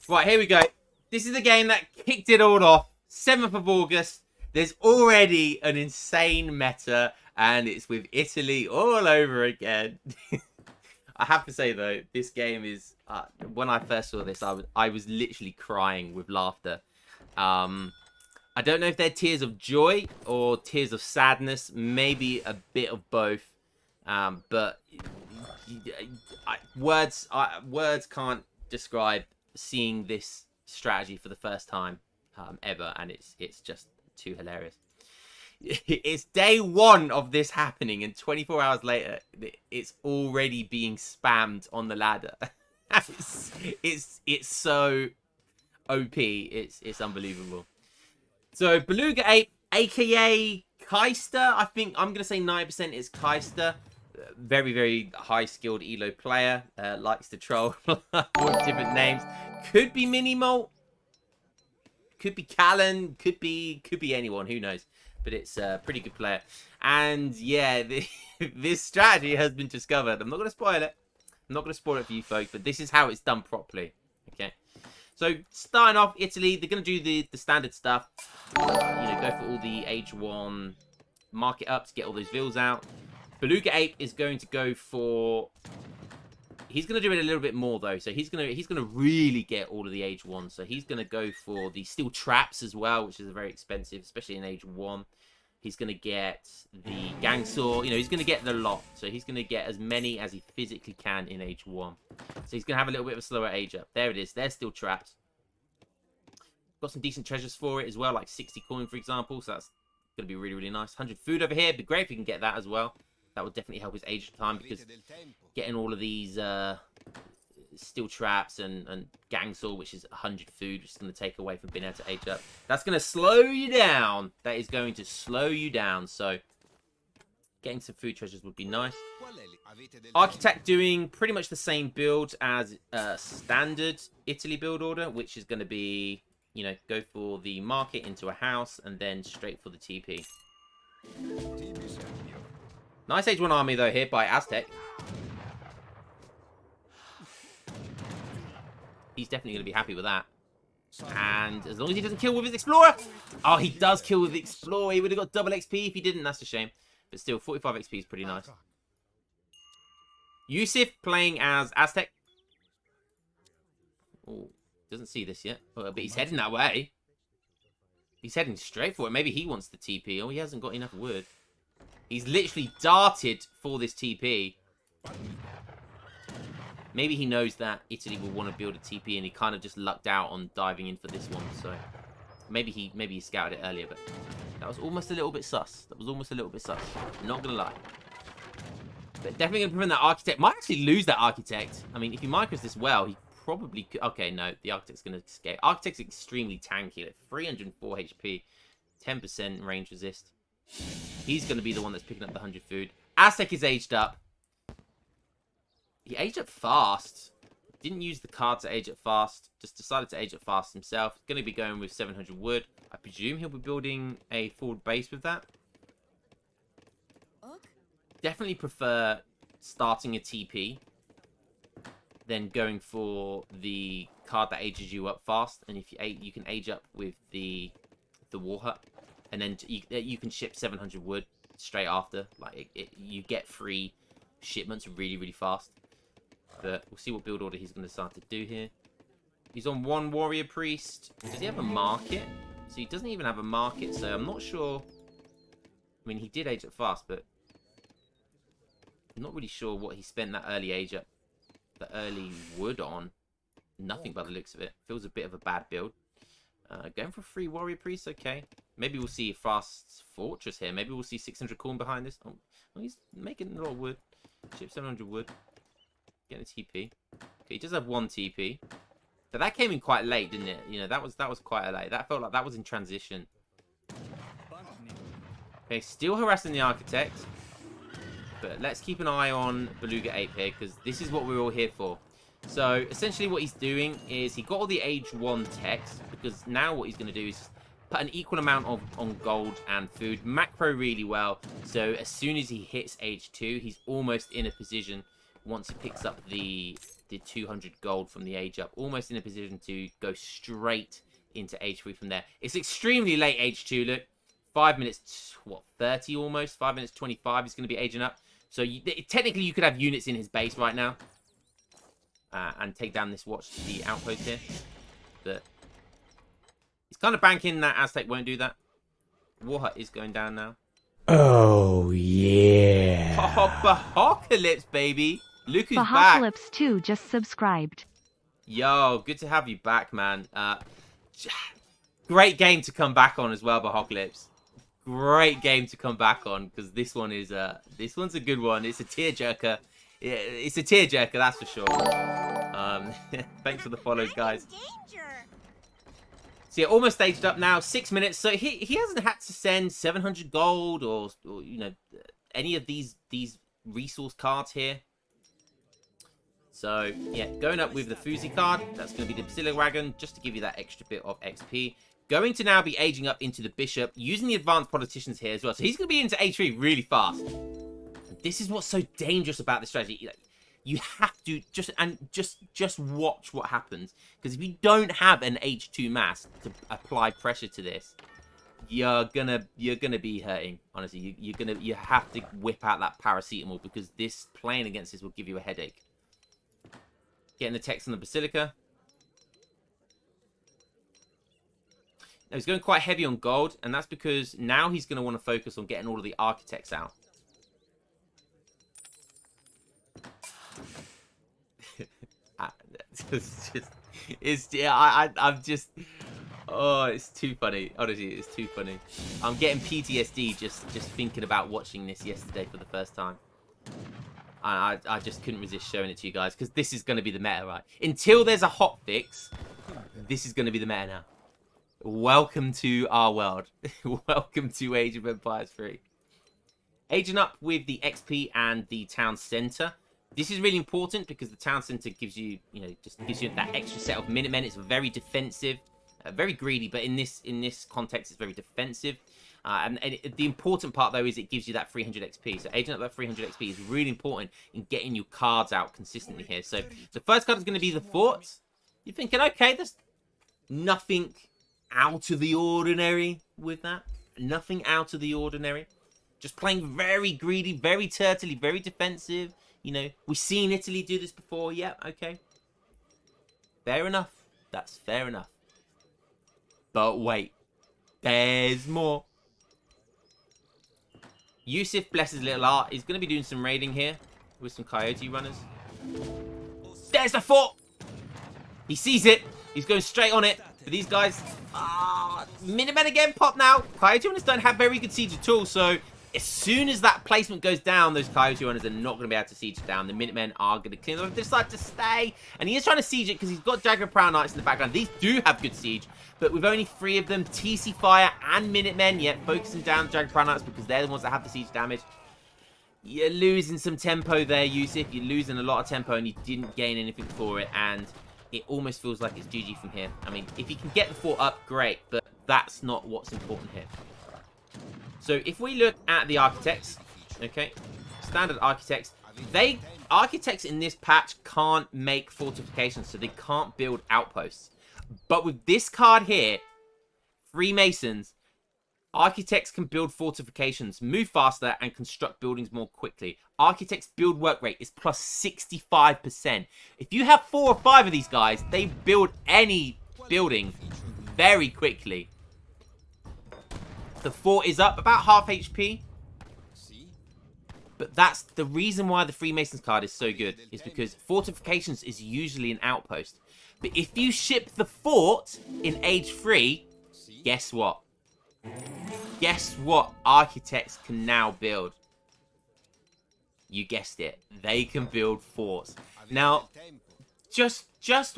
Right, here we go. This is the game that kicked it all off. 7th of August. There's already an insane meta, and it's with Italy all over again. I have to say, though, this game is... when I first saw this, I was literally crying with laughter. I don't know if they're tears of joy or tears of sadness. Maybe a bit of both. But words can't describe seeing this strategy for the first time ever, and it's just too hilarious. It's day 1 of this happening, and 24 hours later, it's already being spammed on the ladder. it's so OP. It's unbelievable. So Beluga Ape, aka Keister, I think I'm gonna say 90% is Keister. Very, very high skilled elo player. Likes to troll with different names. Could be Minimolt. Could be Callan. Could be anyone. Who knows? But it's a pretty good player. And yeah, this strategy has been discovered. I'm not going to spoil it. I'm not going to spoil it for you folks, but this is how it's done properly. Okay. So starting off, Italy, they're going to do the standard stuff. You know, go for all the age 1, mark it up to get all those vills out. Beluga Ape is going to go for... He's going to do it a little bit more, though. So he's going to really get all of the age 1. So he's going to go for the steel traps as well, which is very expensive, especially in age 1. He's going to get the gang saw. You know, he's going to get the lot. So he's going to get as many as he physically can in age 1. So he's going to have a little bit of a slower age up. There it is. They're still trapped. Got some decent treasures for it as well, like 60 coin, for example. So that's going to be really, really nice. 100 food over here. It'd be great if we can get that as well. That would definitely help his age time, because getting all of these steel traps and gang saw, which is 100 food, which is going to take away from being able to age up. That's going to slow you down. That is going to slow you down. So getting some food treasures would be nice. Architect doing pretty much the same build as standard Italy build order, which is going to be, you know, go for the market into a house and then straight for the TP. Nice age 1 army, though, here by Aztec. He's definitely going to be happy with that. And as long as he doesn't kill with his Explorer. Oh, he does kill with the Explorer. He would have got double XP if he didn't. That's a shame. But still, 45 XP is pretty nice. Yusuf playing as Aztec. Oh, doesn't see this yet. Oh, but he's heading that way. He's heading straight for it. Maybe he wants the TP. Oh, he hasn't got enough wood. He's literally darted for this TP. Maybe he knows that Italy will want to build a TP, and he kind of just lucked out on diving in for this one. So maybe he scouted it earlier, but that was almost a little bit sus. That was almost a little bit sus. Not gonna lie. But definitely gonna prevent that architect. Might actually lose that architect. I mean, if he micros this well, he probably could. Okay, no, the architect's gonna escape. Architect's extremely tanky. Like 304 HP, 10% range resist. He's going to be the one that's picking up the 100 food. Aztec is aged up. He aged up fast. Didn't use the card to age up fast. Just decided to age up fast himself. Going to be going with 700 wood. I presume he'll be building a forward base with that. Definitely prefer starting a TP than going for the card that ages you up fast. And if you can age up with the war hut. And then you can ship 700 wood straight after. Like, you get free shipments really, really fast. But we'll see what build order he's going to start to do here. He's on 1 warrior priest. Does he have a market? So he doesn't even have a market. So I'm not sure. I mean, he did age up fast, but I'm not really sure what he spent that early age up, the early wood on. Nothing by the looks of it. Feels a bit of a bad build. Going for 3 warrior priests, okay. Maybe we'll see a fast fortress here. Maybe we'll see 600 corn behind this. Oh, well, he's making a lot of wood. Ship 700 wood. Getting a TP. Okay, he does have 1 TP. But that came in quite late, didn't it? You know, that was quite late. That felt like that was in transition. Okay, still harassing the architect. But let's keep an eye on Beluga Ape here, because this is what we're all here for. So, essentially what he's doing is he got all the age 1 techs, because now what he's going to do is put an equal amount on gold and food, macro really well, so as soon as he hits age 2, he's almost in a position, once he picks up the the 200 gold from the age up. Almost in a position to go straight into age 3 from there. It's extremely late age 2, look. 5 minutes, what, 30 almost? 5 minutes 25 is going to be aging up. So technically you could have units in his base right now. And take down this watch, the outpost here. But he's kind of banking that Aztec won't do that. War Hut is going down now. Oh, yeah. Apocalypse, baby. Look who's back. Apocalypse 2 just subscribed. Yo, good to have you back, man. Great game to come back on as well, Apocalypse. Great game to come back on, because this one's a good one. It's a tearjerker. It's a tearjerker, that's for sure. Thanks for the follows, guys. So yeah, almost staged up now. 6 minutes. So he hasn't had to send 700 gold or you know, any of these resource cards here. So yeah, going up with the Fuzi card. That's going to be the Basilica Wagon, just to give you that extra bit of XP. Going to now be aging up into the Bishop, using the advanced politicians here as well. So he's going to be into H3 really fast. And this is what's so dangerous about this strategy. You have to just watch what happens. Because if you don't have an H2 mass to apply pressure to this, you're gonna be hurting. Honestly, you have to whip out that paracetamol, because this playing against this will give you a headache. Getting the text on the Basilica. Now, he's going quite heavy on gold, and that's because now he's going to want to focus on getting all of the architects out. Oh, it's too funny. Honestly, it's too funny. I'm getting PTSD just thinking about watching this yesterday for the first time. I just couldn't resist showing it to you guys, because this is going to be the meta, right? Until there's a hot fix, this is going to be the meta now. Welcome to our world. Welcome to Age of Empires 3. Aging up with the XP and the town center. This is really important because the town center gives you, just gives you that extra set of Minutemen. It's very defensive, very greedy, but in this context, it's very defensive. And the important part, though, is it gives you that 300 XP. So aging up that 300 XP is really important in getting your cards out consistently here. So the first card is going to be the forts. You're thinking, okay, there's nothing out of the ordinary with that. Nothing out of the ordinary. Just playing very greedy, very turtley, very defensive. We've seen Italy do this before. Yeah, okay. Fair enough. That's fair enough. But wait. There's more. Yusuf, bless his little art, is going to be doing some raiding here with some coyote runners. There's the fort! He sees it. He's going straight on it. But these guys... Minutemen again pop now. Coyote runners don't have very good siege at all, so as soon as that placement goes down, those coyote runners are not going to be able to siege it down. The Minutemen are going to clean them. They decide to stay. And he is trying to siege it because he's got Dagger Proud Knights in the background. These do have good siege, but with only 3 of them, TC Fire and Minutemen, yet focusing down Dagger Proud Knights because they're the ones that have the siege damage. You're losing some tempo there, Yusuf. You're losing a lot of tempo and you didn't gain anything for it. And it almost feels like it's GG from here. I mean, if you can get the fort up, great. But that's not what's important here. So if we look at the architects, okay, standard architects, architects in this patch can't make fortifications, so they can't build outposts. But with this card here, Freemasons, architects can build fortifications, move faster, and construct buildings more quickly. Architects' build work rate is plus 65%. If you have 4 or 5 of these guys, they build any building very quickly. The fort is up about half HP. But that's the reason why the Freemasons card is so good, is because fortifications is usually an outpost. But if you ship the fort in age 3, guess what? Guess what architects can now build? You guessed it. They can build forts. Now, just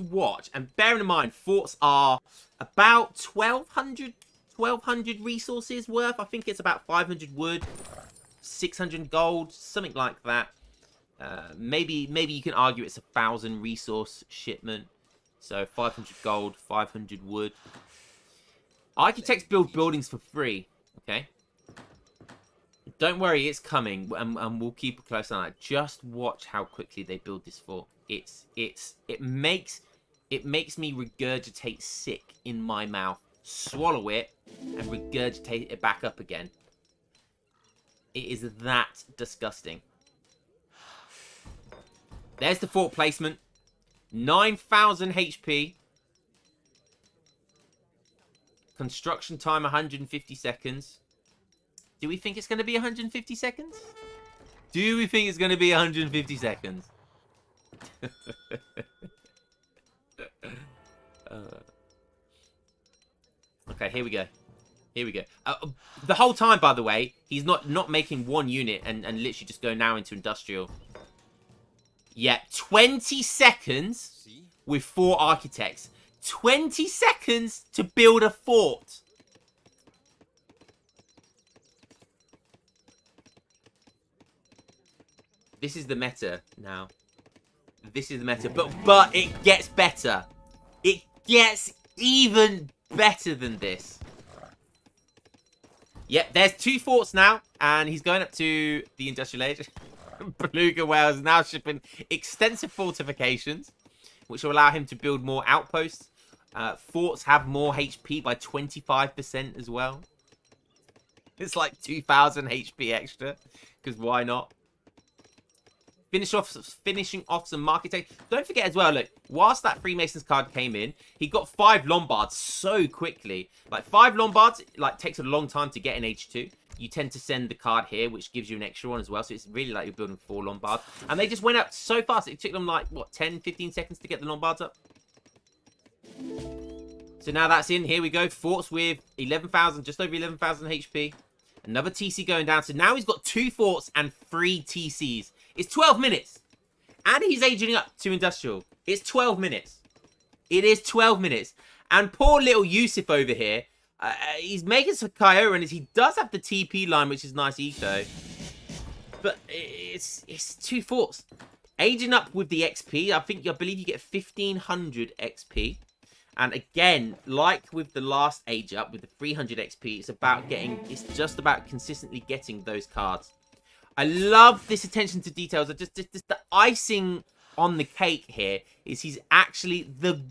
watch. And bear in mind, forts are about 1,200 resources worth. I think it's about 500 wood, 600 gold, something like that. Maybe you can argue it's 1,000 resource shipment. So 500 gold, 500 wood. Architects build buildings for free. Okay. Don't worry, it's coming, and we'll keep a close eye on it. Just watch how quickly they build this fort. It makes me regurgitate sick in my mouth, swallow it, and regurgitate it back up again. It is that disgusting. There's the fort placement. 9,000 HP. Construction time 150 seconds. Do we think it's going to be 150 seconds? Do we think it's going to be 150 seconds? Okay, here we go. Here we go. The whole time, by the way, he's not making one unit and literally just go now into industrial. Yeah, 20 seconds with 4 architects. 20 seconds to build a fort. This is the meta now. This is the meta. But it gets better. It gets even better than this. Yep, there's 2 forts now. And he's going up to the industrial age. Beluga Whale is now shipping extensive fortifications, which will allow him to build more outposts. Forts have more HP by 25% as well. It's like 2,000 HP extra, because why not? Finishing off some market take. Don't forget as well, look, whilst that Freemasons card came in, he got 5 Lombards so quickly. Like 5 Lombards, like takes a long time to get in H2. You tend to send the card here, which gives you an extra one as well. So it's really like you're building 4 Lombards. And they just went up so fast. It took them like, what, 10, 15 seconds to get the Lombards up? So now that's in. Here we go. Forts with 11,000, just over 11,000 HP. Another TC going down. So now he's got 2 forts and 3 TCs. It's 12 minutes. And he's aging up to industrial. It's 12 minutes. It is 12 minutes. And poor little Yusuf over here. He's making some Kyoran. He does have the TP line, which is nice eco. But it's 2 forts. Aging up with the XP. I believe you get 1,500 XP. And again, like with the last age up, with the 300 XP, it's just about consistently getting those cards. I love this attention to details. Just the icing on the cake here is he's actually the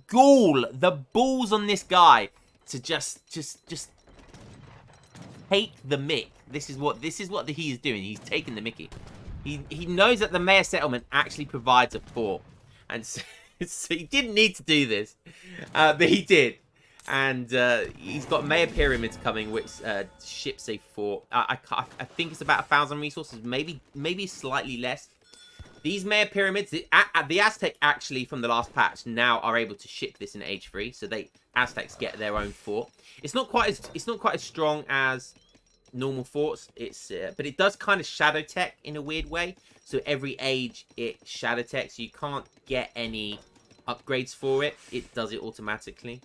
balls on this guy to just take the mick. This is what he is doing. He's taking the mickey. He knows that the mayor settlement actually provides a fort, and so he didn't need to do this, but he did. And he's got mayor pyramids coming, which ships a fort. I think it's about 1,000 resources, maybe slightly less. These mayor pyramids, the Aztec actually from the last patch now are able to ship this in Age 3, so Aztecs get their own fort. It's not quite as strong as normal forts. But it does kind of shadow tech in a weird way. So every age it shadow techs. You can't get any upgrades for it. It does it automatically.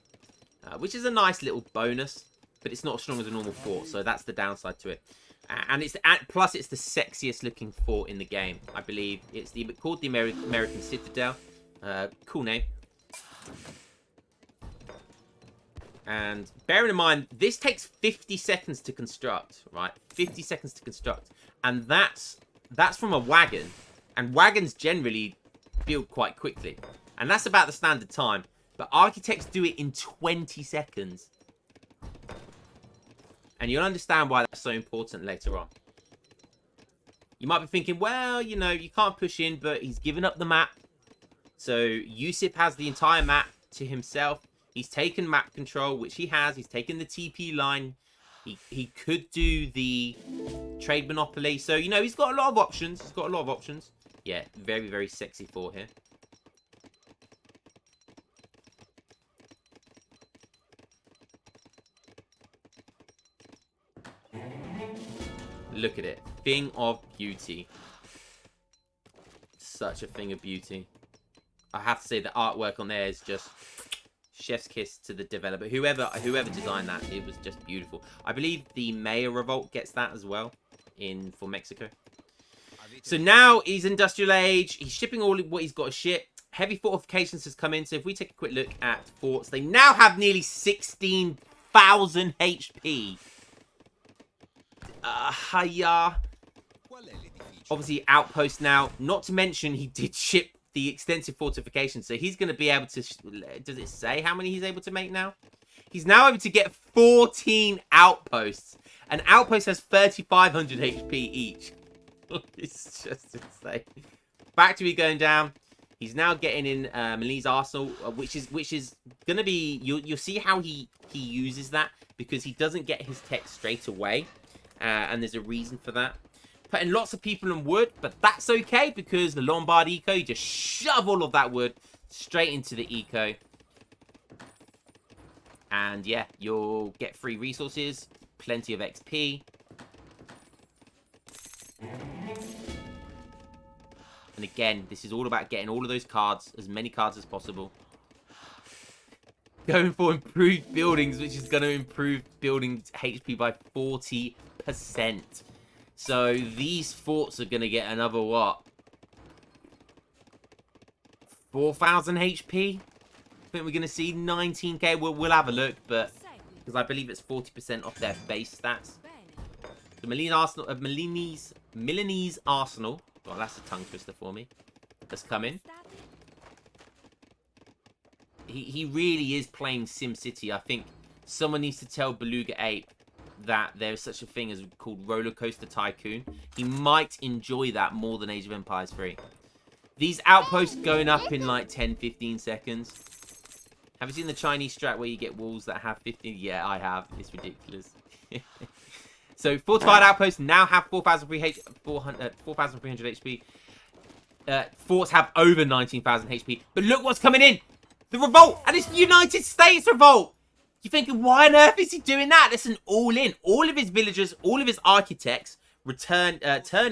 Which is a nice little bonus, but it's not as strong as a normal fort, so that's the downside to it. And plus it's the sexiest looking fort in the game. I believe it's called the American Citadel. Cool name. And bearing in mind, this takes 50 seconds to construct, right? 50 seconds to construct, and that's from a wagon, and wagons generally build quite quickly, and that's about the standard time. But architects do it in 20 seconds. And you'll understand why that's so important later on. You might be thinking, well, you know, you can't push in, but he's given up the map. So Yusuf has the entire map to himself. He's taken map control, which he has. He's taken the TP line. He could do the trade monopoly. So, you know, he's got a lot of options. Yeah, very, very sexy fort here. Look at it. Thing of beauty. Such a thing of beauty. I have to say the artwork on there is just chef's kiss to the developer. Whoever designed that, it was just beautiful. I believe the Mayor Revolt gets that as well for Mexico. So now he's industrial age. He's shipping all what he's got to ship. Heavy fortifications has come in. So if we take a quick look at forts, they now have nearly 16,000 HP. Hiya. Obviously outpost now. Not to mention he did ship the extensive fortifications. So he's going to be able to... Does it say how many he's able to make now? He's now able to get 14 outposts. An outpost has 3,500 HP each. It's just insane. Factory going down. He's now getting in Milanese Arsenal, which is going to be... You'll see how he uses that, because he doesn't get his tech straight away. And there's a reason for that. Putting lots of people in wood, but that's okay, because the Lombard eco, you just shove all of that wood straight into the eco. And yeah, you'll get free resources, plenty of XP. And again, this is all about getting all of those cards, as many cards as possible. Going for improved buildings, which is going to improve buildings HP by 40%. So these forts are going to get another, what? 4,000 HP? I think we're going to see 19k. We'll have a look, but... Because I believe it's 40% off their base stats. The Milanese Arsenal. Well, that's a tongue twister for me. Let's come in. He really is playing SimCity. I think someone needs to tell Beluga Ape that there is such a thing as called Roller Coaster Tycoon. He might enjoy that more than Age of Empires 3. These outposts going up in like 10-15 seconds. Have you seen the Chinese strat where you get walls that have 15? Yeah, I have. It's ridiculous. So fortified outposts now have 4,300 HP. Forts have over 19,000 HP. But look what's coming in. The revolt. And it's the United States revolt. You're thinking, why on earth is he doing that? Listen, all in. All of his villagers, all of his architects turn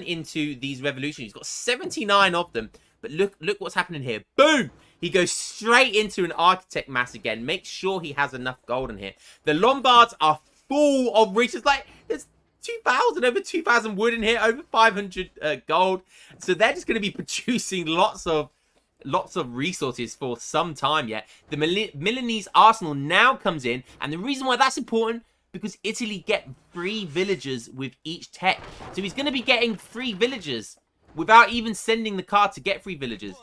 into these revolutionaries. He's got 79 of them. But look what's happening here. Boom! He goes straight into an architect mass again. Make sure he has enough gold in here. The Lombards are full of riches. Like, there's 2,000, over 2,000 wood in here. Over 500 gold. So they're just going to be producing lots of resources for some time yet. The Milanese Arsenal now comes in, and the reason why that's important, because Italy get free villagers with each tech. So he's going to be getting free villagers without even sending the card to get free villagers.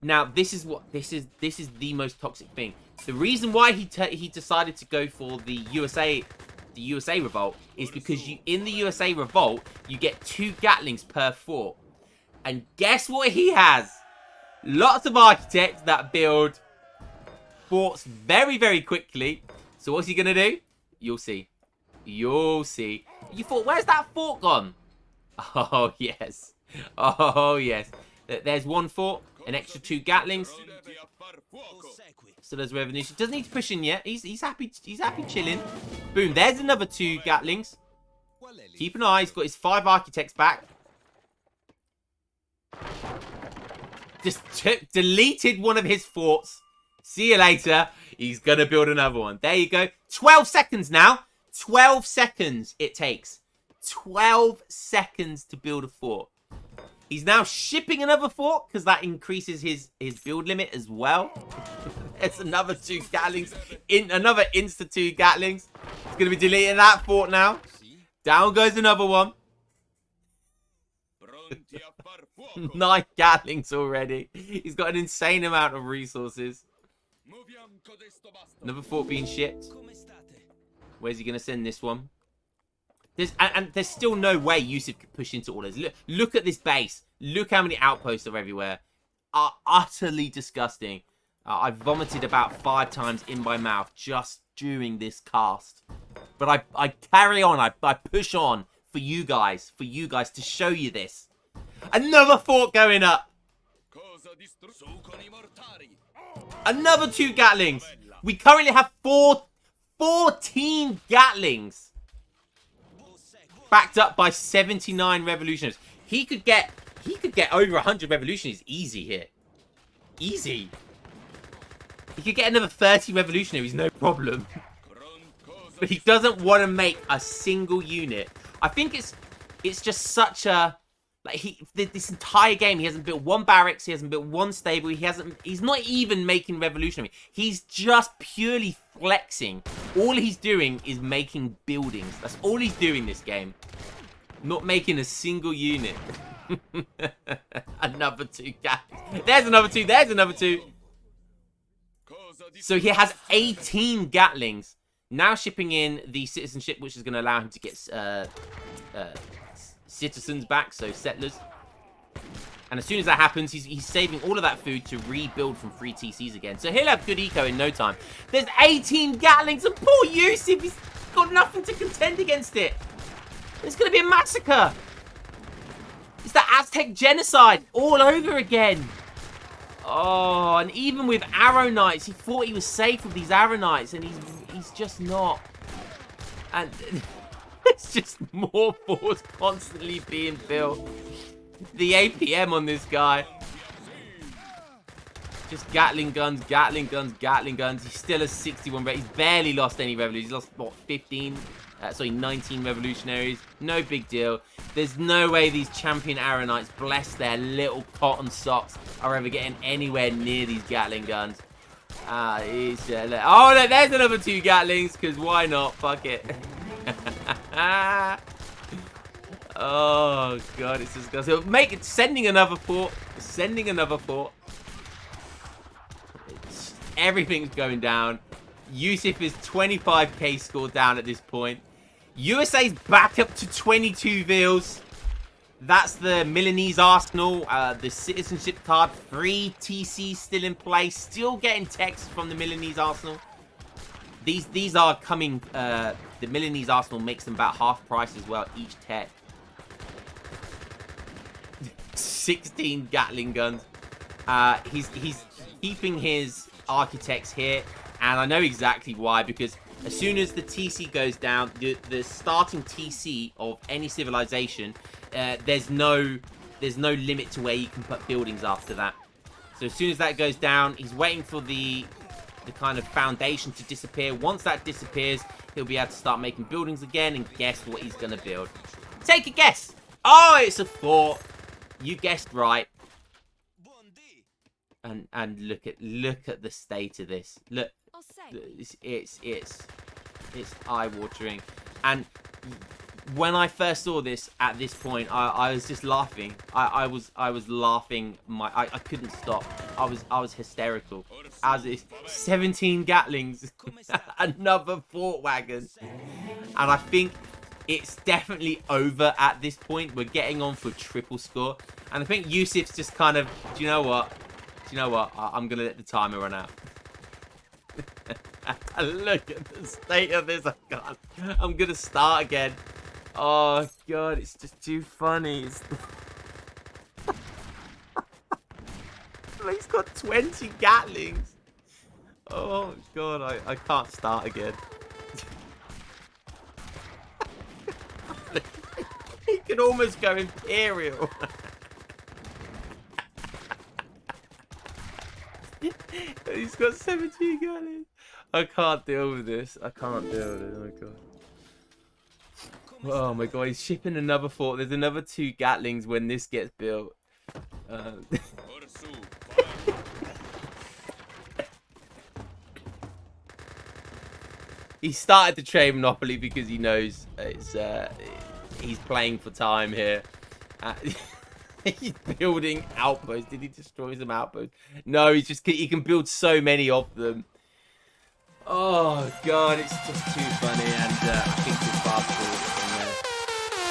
Now, this is the most toxic thing. The reason why he decided to go for the USA revolt is because in the USA revolt you get 2 gatlings per fort. And guess what he has? Lots of architects that build forts very, very quickly. So what's he going to do? You'll see. You'll see. You thought, where's that fort gone? Oh, yes. Oh, yes. There's one fort. An extra 2 gatlings. So there's revolution. Doesn't need to push in yet. He's happy. He's happy chilling. Boom. There's another 2 gatlings. Keep an eye. He's got his 5 architects back. Just deleted one of his forts. See you later. He's going to build another one. There you go. 12 seconds now. 12 seconds it takes. 12 seconds to build a fort. He's now shipping another fort because that increases his build limit as well. There's another 2 gatlings. Another insta 2 gatlings. He's going to be deleting that fort now. Down goes another one. 9 gatlings already. He's got an insane amount of resources. Another fort being shipped. Where's he going to send this one? There's still no way Yusuf could push into all those. Look at this base. Look how many outposts are everywhere. Utterly disgusting. I vomited about 5 times in my mouth just during this cast. But I carry on. I push on for you guys to show you this. Another fort going up. Another 2 gatlings. We currently have 14 gatlings. Backed up by 79 revolutionaries. He could get over 100 revolutionaries easy here. Easy. He could get another 30 revolutionaries, no problem. But he doesn't want to make a single unit. I think it's just such a... Like this entire game, he hasn't built 1 barracks, he hasn't built 1 stable, he's not even making revolutionary. He's just purely flexing. All he's doing is making buildings. That's all he's doing this game. Not making a single unit. Another 2 gatlings. There's another 2. There's another 2. So he has 18 gatlings. Now shipping in the citizenship, which is going to allow him to get citizens back, so settlers. And as soon as that happens, he's saving all of that food to rebuild from free TCs again. So he'll have good eco in no time. There's 18 gatlings, and poor Yusuf, he's got nothing to contend against it. It's going to be a massacre. It's the Aztec genocide all over again. Oh, and even with Arrow Knights, he thought he was safe with these Arrow Knights, and he's just not. And it's just more force constantly being built. The APM on this guy. Just Gatling guns, Gatling guns, Gatling guns. He still has 61. He's barely lost any revolutions. He's lost, what, 19 revolutionaries. No big deal. There's no way these champion Arrow Knights, bless their little cotton socks, are ever getting anywhere near these Gatling guns. Oh, look, there's another 2 Gatlings, because why not? Fuck it. Oh, God, it's disgusting. Sending another fort. Sending another fort. Everything's going down. Yusuf is 25k score down at this point. USA's back up to 22 vils. That's the Milanese arsenal. The citizenship card. 3 TC still in place. Still getting texts from the Milanese arsenal. These are coming. The Milanese arsenal makes them about half price as well, each tech. 16 Gatling guns. He's keeping his architects here, and I know exactly why, because as soon as the TC goes down, the starting TC of any civilization, there's no limit to where you can put buildings after that. So as soon as that goes down, he's waiting for the kind of foundation to disappear. Once that disappears, he'll be able to start making buildings again, and guess what he's going to build? Take a guess. Oh, it's a fort. You guessed right. And look at the state of this. Look, it's eye-watering. And when I first saw this at this point, I was just laughing. I was laughing. I couldn't stop. I was hysterical. As is 17 Gatlings, another fort wagon, and I think it's definitely over at this point. We're getting on for triple score, and I think Yusuf's just kind of, do you know what? I'm gonna let the timer run out. Look at the state of this. I'm gonna start again. Oh God, it's just too funny. He's got 20 Gatlings. Oh God, I can't start again. He can almost go Imperial. He's got 17 Gatlings. I can't deal with this. I can't deal with it. Oh my God. Oh my God, he's shipping another fort. There's another 2 Gatlings when this gets built. He started to trade Monopoly because he knows it's he's playing for time here. He's building outposts. Did he destroy some outposts? No, he can build so many of them. Oh God, it's just too funny, and I think we'll fast forward from there.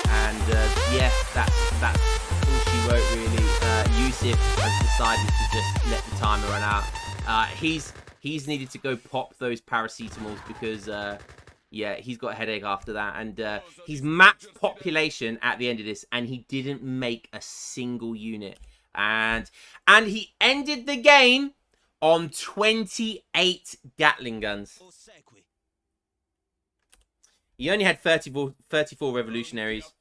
And yeah, that's all she wrote really. Yusuf has decided to just let the timer run out. He's needed to go pop those paracetamols because yeah, he's got a headache after that, and he's matched population at the end of this, and he didn't make a single unit, and he ended the game on 28 Gatling guns. He only had 34 revolutionaries.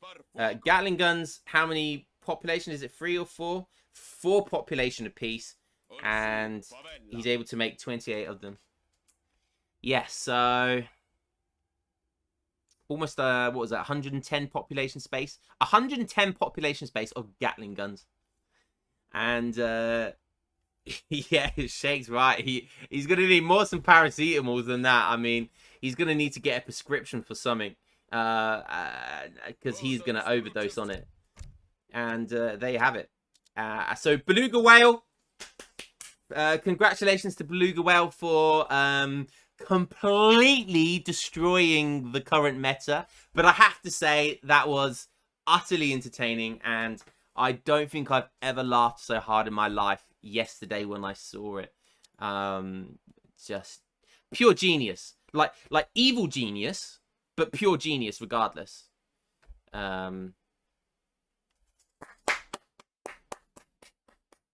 Gatling guns, how many population? Is it 3 or 4? 4 population apiece. And he's able to make 28 of them. Yes, so almost, what was that, 110 population space? 110 population space of Gatling guns. And yeah, Shake's right. He's going to need more some paracetamols than that. I mean, he's going to need to get a prescription for something. Because he's going to overdose on it. And there you have it. So Beluga Whale, congratulations to Beluga Whale for completely destroying the current meta. But I have to say that was utterly entertaining, and I don't think I've ever laughed so hard in my life yesterday when I saw it. Just pure genius, like evil genius, but pure genius regardless.